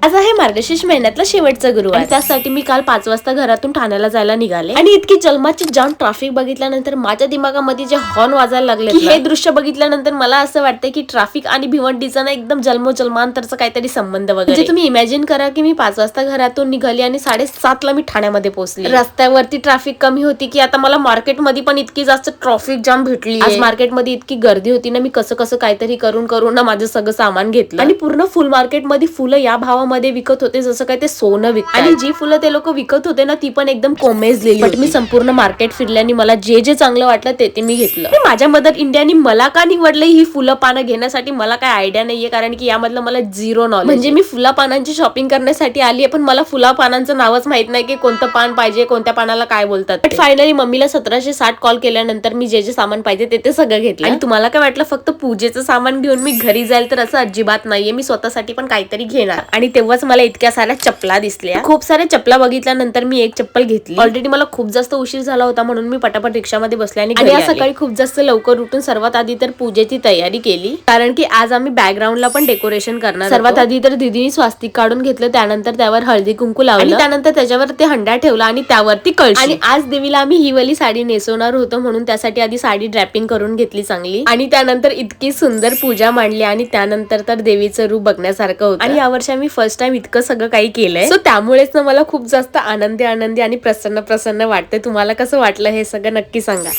आज आहे मार्गशीर्ष महिन्यातला शेवटचा गुरुवार. त्यासाठी मी काल 5 वाजता घरातून ठाण्याला जायला निघाले आणि इतकी जलमाची जाम ट्रॅफिक बघितल्यानंतर माझ्या दिमागामध्ये जे हॉर्न वाजायला लागले, हे दृश्य बघितल्यानंतर मला असं वाटतं की ट्रॅफिक आणि भिवंडीचा ना एकदम जन्मोजन्मांतरचा काहीतरी संबंध वगैरे. म्हणजे तुम्ही इमॅजिन करा की मी 5 वाजता घरातून निघाली आणि 7:30 ला मी ठाण्यामध्ये पोहोचली. रस्त्यावरती ट्रॅफिक कमी होती की आता मला मार्केटमध्ये पण इतकी जास्त ट्रॅफिक जाम भेटली. आज मार्केटमध्ये इतकी गर्दी होती ना, मी कसं काहीतरी करून ना माझं सगळं सामान घेतलं आणि पूर्ण फुल मार्केटमध्ये फुलं या भावामध्ये विकत होते जसं काय ते सोनं विकत. आणि जी फुलं ते लोक विकत होते ना ती पण एकदम कोमेजलेली. बट मी संपूर्ण मार्केट फिरल्याने मला जे चांगलं वाटलं ते मी घेतलं. माझ्या मदर इंडियानी मला का निवडलं ही फुलं पानं घेण्यासाठी मला काय आयडिया नाहीये, कारण की यामधलं मला झिरो नॉलेज. म्हणजे मी फुला पानांची शॉपिंग करण्यासाठी आली आहे, पण मला फुला पानांचं नावच माहित नाही की कोणतं पान पाहिजे, कोणत्या पानाला काय बोलतात. बट फायनली मम्मीला 1760 कॉल केल्यानंतर मी जे सामान पाहिजे ते सगळं घेतलं. आणि तुम्हाला काय वाटलं फक्त पूजेचं सामान घेऊन मी घरी जाईल, तर असं अजिबात नाहीये. मी स्वतःसाठी पण काहीतरी घेणार. आणि तेव्हाच मला इतक्या साऱ्या चपला दिसल्या. खूप साऱ्या चपला बघितल्यानंतर मी एक चप्पल घेतली. ऑलरेडी मला खूप जास्त उशीर झाला होता म्हणून मी पटापट रिक्षामध्ये बसले आणि सकाळी खूप जास्त लवकर उठून सर्वात आधी तर पूजेची तयारी केली, कारण की आज आम्ही बॅकग्राऊंडला पण डेकोरेशन करणार. सर्वात आधी तर दीदीनी स्वास्तिक काढून घेतलं, त्यानंतर त्यावर हळदी कुंकू लावलं, त्यानंतर त्याच्यावर ते हंडा ठेवला आणि त्यावरती कळशी. आणि आज देवीला आम्ही ही वाली साडी नेसवणार होतो म्हणून त्यासाठी आधी साडी ड्रॅपिंग करून घेतली चांगली. आणि त्यानंतर इतकी सुंदर पूजा मांडली आणि त्यानंतर तर देवीचं रूप बघण्यासारखं होतं. आणि यावर्षी आम्ही फर्स्ट टाइम इतकं सगळं काही केलंय, सो त्यामुळेच ना मला खूप जास्त आनंदी आणि प्रसन्न वाटतंय. तुम्हाला कसं वाटलं हे सगळं नक्की सांगा.